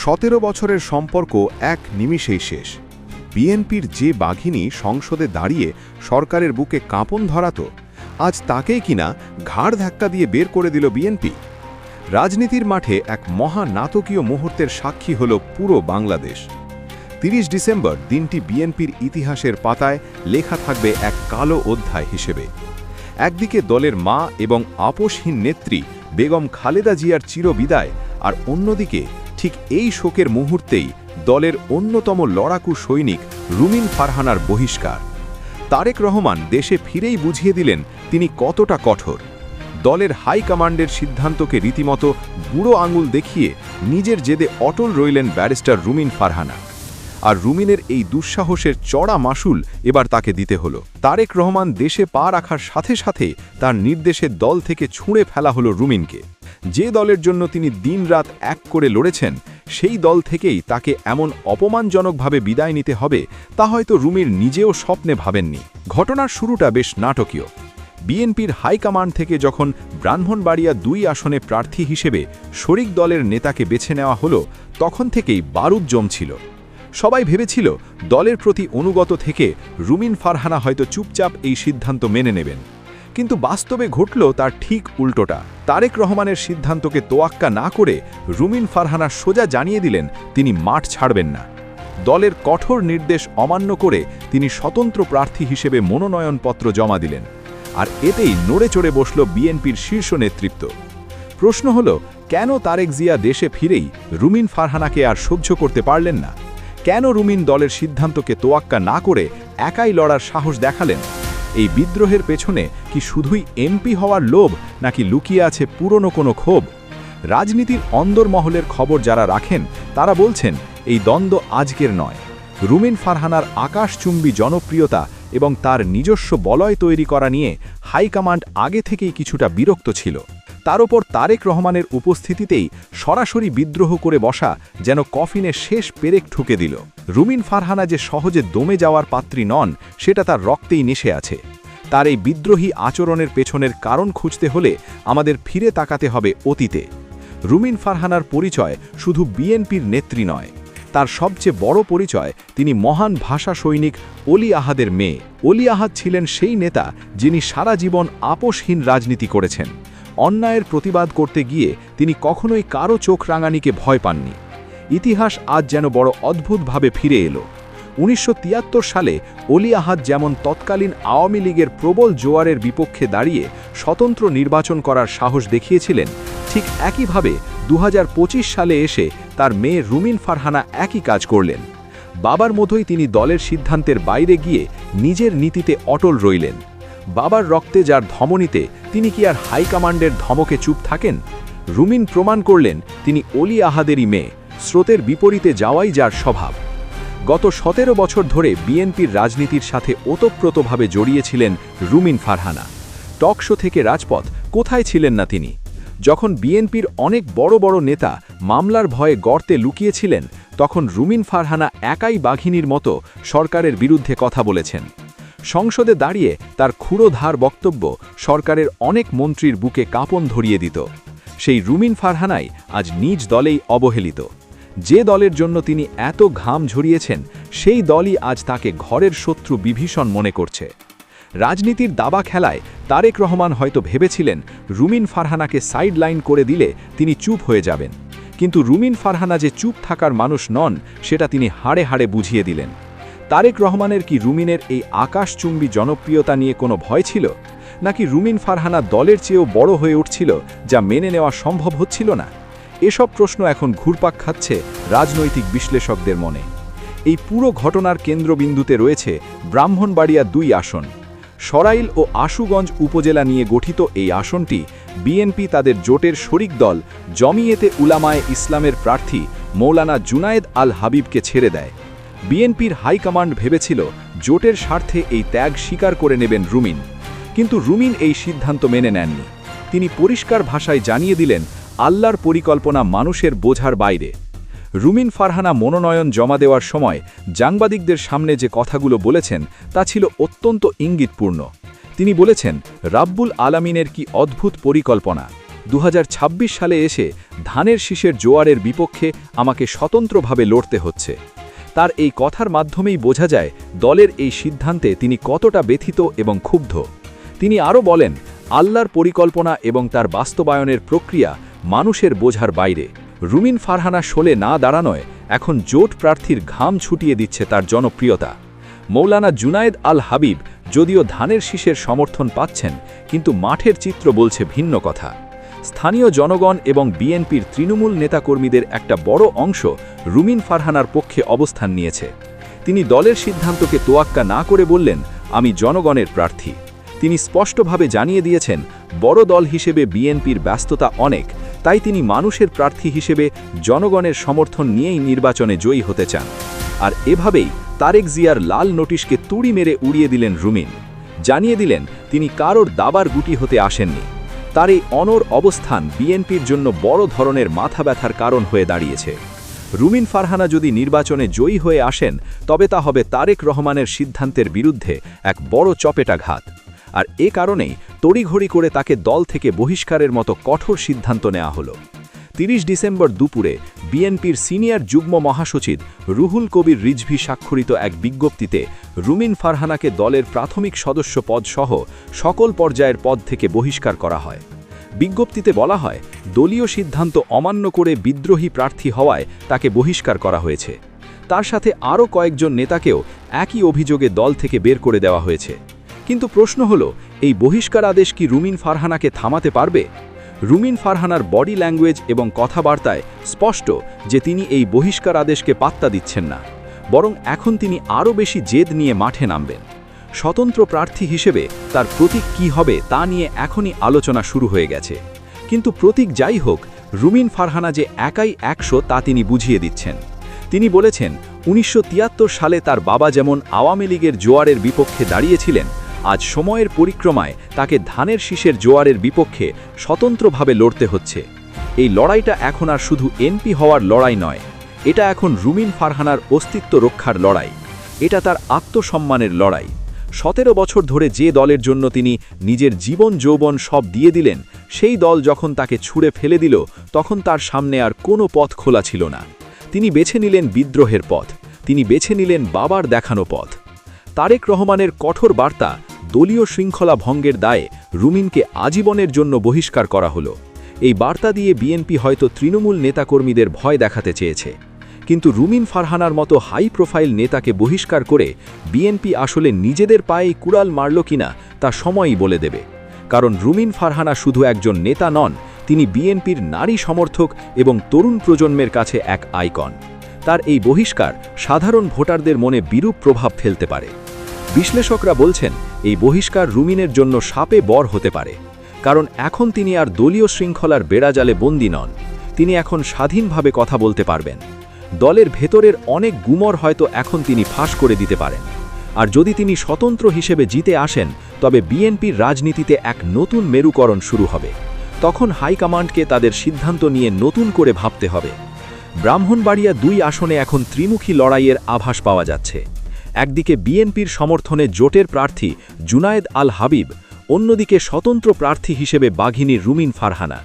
17 বছরের সম্পর্ক এক নিমিষেই শেষ। বিএনপির যে বাঘিনী সংসদে দাঁড়িয়ে সরকারের বুকে কাঁপন ধরাত, আজ তাকেই কিনা ঘাড় ধাক্কা দিয়ে বের করে দিল বিএনপি। রাজনীতির মাঠে এক মহা নাটকীয় মুহূর্তের সাক্ষী হল পুরো বাংলাদেশ। 30 ডিসেম্বর দিনটি বিএনপির ইতিহাসের পাতায় লেখা থাকবে এক কালো অধ্যায় হিসেবে। একদিকে দলের মা এবং আপোষহীন নেত্রী বেগম খালেদা জিয়ার চিরবিদায়, আর অন্যদিকে ঠিক এই শোকের মুহূর্তেই দলের অন্যতম লড়াকু সৈনিক রুমিন ফারহানার বহিষ্কার। তারেক রহমান দেশে ফিরেই বুঝিয়ে দিলেন তিনি কতটা কঠোর। দলের হাইকমান্ডের সিদ্ধান্তকে রীতিমতো বুড়ো আঙুল দেখিয়ে নিজের জেদে অটল রইলেন ব্যারিস্টার রুমিন ফারহানা। আর রুমিনের এই দুঃসাহসের চড়া মাসুল এবার তাকে দিতে হলো। তারেক রহমান দেশে পা রাখার সাথে সাথে তার নির্দেশে দল থেকে ছুঁড়ে ফেলা হলো রুমিনকে। যে দলের জন্য তিনি দিনরাত এক করে লড়েছেন, সেই দল থেকেই তাকে এমন অপমানজনকভাবে বিদায় নিতে হবে তা হয়তো রুমির নিজেও স্বপ্নে ভাবেননি। ঘটনার শুরুটা বেশ নাটকীয়। বিএনপির হাইকমান্ড থেকে যখন ব্রাহ্মণবাড়িয়া 2 আসনে প্রার্থী হিসেবে শরিক দলের নেতাকে বেছে নেওয়া হলো, তখন থেকেই বারুদ জমছিল। সবাই ভেবেছিল দলের প্রতি অনুগত থেকে রুমিন ফারহানা হয়তো চুপচাপ এই সিদ্ধান্ত মেনে নেবেন, কিন্তু বাস্তবে ঘটল তার ঠিক উল্টোটা। তারেক রহমানের সিদ্ধান্তকে তোয়াক্কা না করে রুমিন ফারহানা সোজা জানিয়ে দিলেন তিনি মাঠ ছাড়বেন না। দলের কঠোর নির্দেশ অমান্য করে তিনি স্বতন্ত্র প্রার্থী হিসেবে মনোনয়নপত্র জমা দিলেন। আর এতেই নড়ে চড়ে বসল বিএনপির শীর্ষ নেতৃত্ব। প্রশ্ন হল, কেন তারেক জিয়া দেশে ফিরেই রুমিন ফারহানাকে আর সহ্য করতে পারলেন না? কেন রুমিন দলের সিদ্ধান্তকে তোয়াক্কা না করে একাই লড়ার সাহস দেখালেন? এই বিদ্রোহের পেছনে কি শুধুই এমপি হওয়ার লোভ, নাকি লুকিয়ে আছে পুরনো কোনো ক্ষোভ? রাজনীতির অন্দরমহলের খবর যারা রাখেন তারা বলছেন এই দ্বন্দ্ব আজকের নয়। রুমিন ফারহানার আকাশচুম্বী জনপ্রিয়তা এবং তার নিজস্ব বলয় তৈরি করা নিয়ে হাইকমান্ড আগে থেকেই কিছুটা বিরক্ত ছিল। তার ওপর তারেক রহমানের উপস্থিতিতেই সরাসরি বিদ্রোহ করে বসা যেন কফিনে শেষ পেরেক ঠুকে দিল। রুমিন ফারহানা যে সহজে দমে যাওয়ার পাত্রী নন, সেটা তার রক্তেই নেশে আছে। তার এই বিদ্রোহী আচরণের পেছনের কারণ খুঁজতে হলে আমাদের ফিরে তাকাতে হবে অতীতে। রুমিন ফারহানার পরিচয় শুধু বিএনপির নেত্রী নয়, তার সবচেয়ে বড় পরিচয় তিনি মহান ভাষা সৈনিক অলি আহাদের মেয়ে। অলি আহাদ ছিলেন সেই নেতা যিনি সারা জীবন আপোষহীন রাজনীতি করেছেন। অন্যায়ের প্রতিবাদ করতে গিয়ে তিনি কখনোই কারো চোখ রাঙানিকে ভয় পাননি। ইতিহাস আজ যেন বড় অদ্ভুতভাবে ফিরে এলো। 1973 সালে অলি আহাদ যেমন তৎকালীন আওয়ামী লীগের প্রবল জোয়ারের বিপক্ষে দাঁড়িয়ে স্বতন্ত্র নির্বাচন করার সাহস দেখিয়েছিলেন, ঠিক একইভাবে 2025 সালে এসে তার মেয়ে রুমিন ফারহানা একই কাজ করলেন। বাবার মতোই তিনি দলের সিদ্ধান্তের বাইরে গিয়ে নিজের নীতিতে অটল রইলেন। বাবার রক্তে যার ধমনীতে, তিনি কি আর হাইকমান্ডের ধমকে চুপ থাকেন? রুমিন প্রমাণ করলেন তিনি অলি আহাদেরই মেয়ে, স্রোতের বিপরীতে যাওয়াই যার স্বভাব। গত 17 বছর ধরে বিএনপির রাজনীতির সাথে ওতপ্রোতভাবে জড়িয়েছিলেন রুমিন ফারহানা। টকশো থেকে রাজপথ, কোথায় ছিলেন না তিনি? যখন বিএনপির অনেক বড় বড় নেতা মামলার ভয়ে গর্তে লুকিয়েছিলেন, তখন রুমিন ফারহানা একাই বাঘিনীর মতো সরকারের বিরুদ্ধে কথা বলেছেন। সংসদে দাঁড়িয়ে তার ক্ষুরোধার বক্তব্য সরকারের অনেক মন্ত্রীর বুকে কাঁপন ধরিয়ে দিত। সেই রুমিন ফারহানাই আজ নিজ দলেই অবহেলিত। যে দলের জন্য তিনি এত ঘাম ঝরিয়েছেন, সেই দলই আজ তাকে ঘরের শত্রু বিভীষণ মনে করছে। রাজনীতির দাবা খেলায় তারেক রহমান হয়তো ভেবেছিলেন রুমিন ফারহানাকে সাইডলাইন করে দিলে তিনি চুপ হয়ে যাবেন, কিন্তু রুমিন ফারহানা যে চুপ থাকার মানুষ নন, সেটা তিনি হাড়ে হাড়ে বুঝিয়ে দিলেন। তারেক রহমানের কি রুমিনের এই আকাশচুম্বী জনপ্রিয়তা নিয়ে কোনো ভয় ছিল, নাকি রুমিন ফারহানা দলের চেয়েও বড় হয়ে উঠছিল যা মেনে নেওয়া সম্ভব হচ্ছিল না? এসব প্রশ্ন এখন ঘুরপাক খাচ্ছে রাজনৈতিক বিশ্লেষকদের মনে। এই পুরো ঘটনার কেন্দ্রবিন্দুতে রয়েছে ব্রাহ্মণবাড়িয়া 2 আসন। সরাইল ও আশুগঞ্জ উপজেলা নিয়ে গঠিত এই আসনটি বিএনপি তাদের জোটের শরিক দল জমিয়েতে উলামায়ে ইসলামের প্রার্থী মৌলানা জুনায়েদ আল হাবিবকে ছেড়ে দেয়। বিএনপির হাইকমান্ড ভেবেছিল জোটের স্বার্থে এই ত্যাগ স্বীকার করে নেবেন রুমিন, কিন্তু রুমিন এই সিদ্ধান্ত মেনে নেননি। তিনি পরিষ্কার ভাষায় জানিয়ে দিলেন আল্লাহর পরিকল্পনা মানুষের বোঝার বাইরে। রুমিন ফারহানা মনোনয়ন জমা দেওয়ার সময় সাংবাদিকদের সামনে যে কথাগুলো বলেছেন তা ছিল অত্যন্ত ইঙ্গিতপূর্ণ। তিনি বলেছেন, রাব্বুল আলামিনের কি অদ্ভুত পরিকল্পনা, সালে এসে ধানের শীষের জোয়ারের বিপক্ষে আমাকে স্বতন্ত্রভাবে লড়তে হচ্ছে। তার এই কথার মাধ্যমেই বোঝা যায় দলের এই সিদ্ধান্তে তিনি কতটা ব্যথিত এবং ক্ষুব্ধ। তিনি আরও বলেন, আল্লাহর পরিকল্পনা এবং তার বাস্তবায়নের প্রক্রিয়া মানুষের বোঝার বাইরে। রুমিন ফারহানা শোলে না দাঁড়ানোয় এখন জোট প্রার্থীর ঘাম ছুটিয়ে দিচ্ছে তার জনপ্রিয়তা। মৌলানা জুনায়েদ আল হাবিব যদিও ধানের শীষের সমর্থন পাচ্ছেন, কিন্তু মাঠের চিত্র বলছে ভিন্ন কথা। স্থানীয় জনগণ এবং বিএনপির তৃণমূল নেতাকর্মীদের একটা বড় অংশ রুমিন ফারহানার পক্ষে অবস্থান নিয়েছে। তিনি দলের সিদ্ধান্তকে তোয়াক্কা না করে বললেন, আমি জনগণের প্রার্থী। তিনি স্পষ্টভাবে জানিয়ে দিয়েছেন, বড় দল হিসেবে বিএনপির ব্যস্ততা অনেক, তাই তিনি মানুষের প্রার্থী হিসেবে জনগণের সমর্থন নিয়েই নির্বাচনে জয়ী হতে চান। আর এভাবেই তারেক জিয়ার লাল নোটিশকে তুড়ি মেরে উড়িয়ে দিলেন রুমিন। জানিয়ে দিলেন তিনি কারোর দাবার গুটি হতে আসেননি। তার এই অনড় অবস্থান বিএনপির জন্য বড় ধরনের মাথা ব্যথার কারণ হয়ে দাঁড়িয়েছে। রুমিন ফারহানা যদি নির্বাচনে জয়ী হয়ে আসেন, তবে তা হবে তারেক রহমানের সিদ্ধান্তের বিরুদ্ধে এক বড় চপেটাঘাত। আর এ কারণেই তড়িঘড়ি করে তাকে দল থেকে বহিষ্কারের মতো কঠোর সিদ্ধান্ত নেওয়া হলো। 30 ডিসেম্বর দুপুরে বিএনপির সিনিয়র যুগ্ম মহাসচিব রুহুল কবির রিজভী স্বাক্ষরিত এক বিজ্ঞপ্তিতে রুমিন ফারহানাকে দলের প্রাথমিক সদস্য পদ সহ সকল পর্যায়ের পদ থেকে বহিষ্কার করা হয়। বিজ্ঞপ্তিতে বলা হয়, দলীয় সিদ্ধান্ত অমান্য করে বিদ্রোহী প্রার্থী হওয়ায় তাকে বহিষ্কার করা হয়েছে। তার সাথে আরও কয়েকজন নেতাকেও একই অভিযোগে দল থেকে বের করে দেওয়া হয়েছে। কিন্তু প্রশ্ন হলো, এই বহিষ্কার আদেশ কি রুমিন ফারহানাকে থামাতে পারবে? রুমিন ফারহানার বডি ল্যাঙ্গুয়েজ এবং কথাবার্তায় স্পষ্ট যে তিনি এই বহিষ্কার আদেশকে পাত্তা দিচ্ছেন না, বরং এখন তিনি আরও বেশি জেদ নিয়ে মাঠে নামবেন। স্বতন্ত্র প্রার্থী হিসেবে তার প্রতীক কী হবে তা নিয়ে এখনই আলোচনা শুরু হয়ে গেছে। কিন্তু প্রতীক যাই হোক, রুমিন ফারহানা যে একাই 100 তা তিনি বুঝিয়ে দিচ্ছেন। তিনি বলেছেন, 1973 সালে তার বাবা যেমন আওয়ামী লীগের জোয়ারের বিপক্ষে দাঁড়িয়েছিলেন, আজ সময়ের পরিক্রমায় তাকে ধানের শীষের জোয়ারের বিপক্ষে স্বতন্ত্রভাবে লড়তে হচ্ছে। এই লড়াইটা এখন আর শুধু এমপি হওয়ার লড়াই নয়, এটা এখন রুমিন ফারহানার অস্তিত্ব রক্ষার লড়াই। এটা তার আত্মসম্মানের লড়াই। 17 বছর ধরে যে দলের জন্য তিনি নিজের জীবন যৌবন সব দিয়ে দিলেন, সেই দল যখন তাকে ছুঁড়ে ফেলে দিল, তখন তার সামনে আর কোনো পথ খোলা ছিল না। তিনি বেছে নিলেন বিদ্রোহের পথ, তিনি বেছে নিলেন বাবার দেখানো পথ। তারেক রহমানের কঠোর বার্তা, দলীয় শৃঙ্খলা ভঙ্গের দায়ে রুমিনকে আজীবনের জন্য বহিষ্কার করা হলো। এই বার্তা দিয়ে বিএনপি হয়তো তৃণমূল নেতাকর্মীদের ভয় দেখাতে চেয়েছে, কিন্তু রুমিন ফারহানার মতো হাই প্রোফাইল নেতাকে বহিষ্কার করে বিএনপি আসলে নিজেদের পায়ে কুড়াল মারল কিনা তা সময়ই বলে দেবে। কারণ রুমিন ফারহানা শুধু একজন নেতা নন, তিনি বিএনপির নারী সমর্থক এবং তরুণ প্রজন্মের কাছে এক আইকন। তার এই বহিষ্কার সাধারণ ভোটারদের মনে বিরূপ প্রভাব ফেলতে পারে। বিশ্লেষকরা বলছেন, এই বহিষ্কার রুমিনের জন্য শাপে বর হতে পারে। কারণ এখন তিনি আর দলীয় শৃঙ্খলার বেড়াজালে বন্দী নন, তিনি এখন স্বাধীনভাবে কথা বলতে পারবেন। দলের ভেতরের অনেক গুমর হয়তো এখন তিনি ফাঁস করে দিতে পারেন। আর যদি তিনি স্বতন্ত্র হিসেবে জিতে আসেন, তবে বিএনপির রাজনীতিতে এক নতুন মেরুকরণ শুরু হবে। তখন হাইকমান্ডকে তাদের সিদ্ধান্ত নিয়ে নতুন করে ভাবতে হবে। ব্রাহ্মণবাড়িয়া 2 আসনে এখন ত্রিমুখী লড়াইয়ের আভাস পাওয়া যাচ্ছে। একদিকে বিএনপির সমর্থনে জোটের প্রার্থী জুনায়েদ আল হাবিব, অন্যদিকে স্বতন্ত্র প্রার্থী হিসেবে বাঘিনী রুমিন ফারহানা।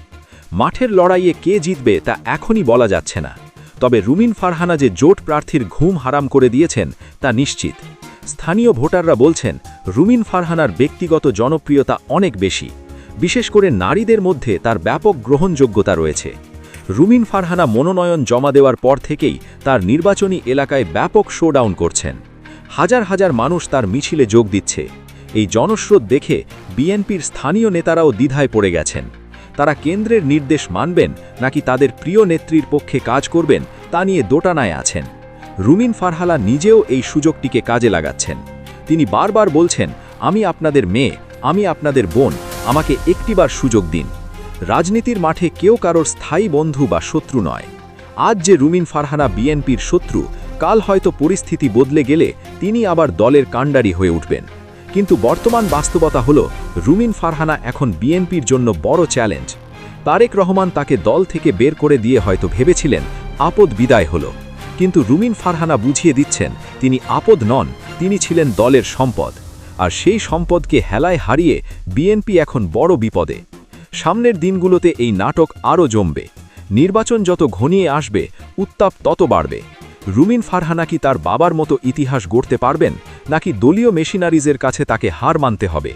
মাঠের লড়াইয়ে কে জিতবে তা এখনই বলা যাচ্ছে না, তবে রুমিন ফারহানা যে জোট প্রার্থীর ঘুম হারাম করে দিয়েছেন তা নিশ্চিত। স্থানীয় ভোটাররা বলছেন, রুমিন ফারহানার ব্যক্তিগত জনপ্রিয়তা অনেক বেশি, বিশেষ করে নারীদের মধ্যে তার ব্যাপক গ্রহণযোগ্যতা রয়েছে। রুমিন ফারহানা মনোনয়ন জমা দেওয়ার পর থেকেই তার নির্বাচনী এলাকায় ব্যাপক শোডাউন করছেন। হাজার হাজার মানুষ তার মিছিলে যোগ দিচ্ছে। এই জনস্রোত দেখে বিএনপির স্থানীয় নেতারাও দ্বিধায় পড়ে গেছেন। তারা কেন্দ্রের নির্দেশ মানবেন নাকি তাদের প্রিয় নেত্রীর পক্ষে কাজ করবেন তা নিয়ে দোটানায় আছেন। রুমিন ফারহানা নিজেও এই সুযোগটিকে কাজে লাগাচ্ছেন। তিনি বারবার বলছেন, আমি আপনাদের মেয়ে, আমি আপনাদের বোন, আমাকে একটিবার সুযোগ দিন। রাজনীতির মাঠে কেউ কারোর স্থায়ী বন্ধু বা শত্রু নয়। আজ যে রুমিন ফারহানা বিএনপির শত্রু, কাল হয়তো পরিস্থিতি বদলে গেলে তিনি আবার দলের কাণ্ডারি হয়ে উঠবেন। কিন্তু বর্তমান বাস্তবতা হলো, রুমিন ফারহানা এখন বিএনপির জন্য বড় চ্যালেঞ্জ। তারেক রহমান তাকে দল থেকে বের করে দিয়ে হয়তো ভেবেছিলেন আপদ বিদায় হলো, কিন্তু রুমিন ফারহানা বুঝিয়ে দিচ্ছেন তিনি আপদ নন, তিনি ছিলেন দলের সম্পদ। আর সেই সম্পদকে হেলায় হারিয়ে বিএনপি এখন বড় বিপদে। সামনের দিনগুলোতে এই নাটক আরও জমবে। নির্বাচন যত ঘনিয়ে আসবে, উত্তাপ তত বাড়বে। রুমিন ফারহানা কি তার বাবার মতো ইতিহাস গড়তে পারবেন, নাকি দলীয় মেশিনারিজের কাছে তাকে হার মানতে হবে?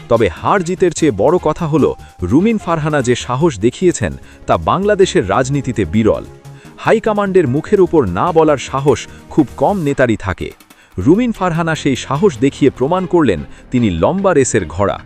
তবে হার জিতের চেয়ে বড় কথা হল, রুমিন ফারহানা যে সাহস দেখিয়েছেন তা বাংলাদেশের রাজনীতিতে বিরল। হাইকমান্ডের মুখের উপর না বলার সাহস খুব কম নেতারই থাকে। রুমিন ফারহানা সেই সাহস দেখিয়ে প্রমাণ করলেন তিনি লম্বা রেসের ঘোড়া।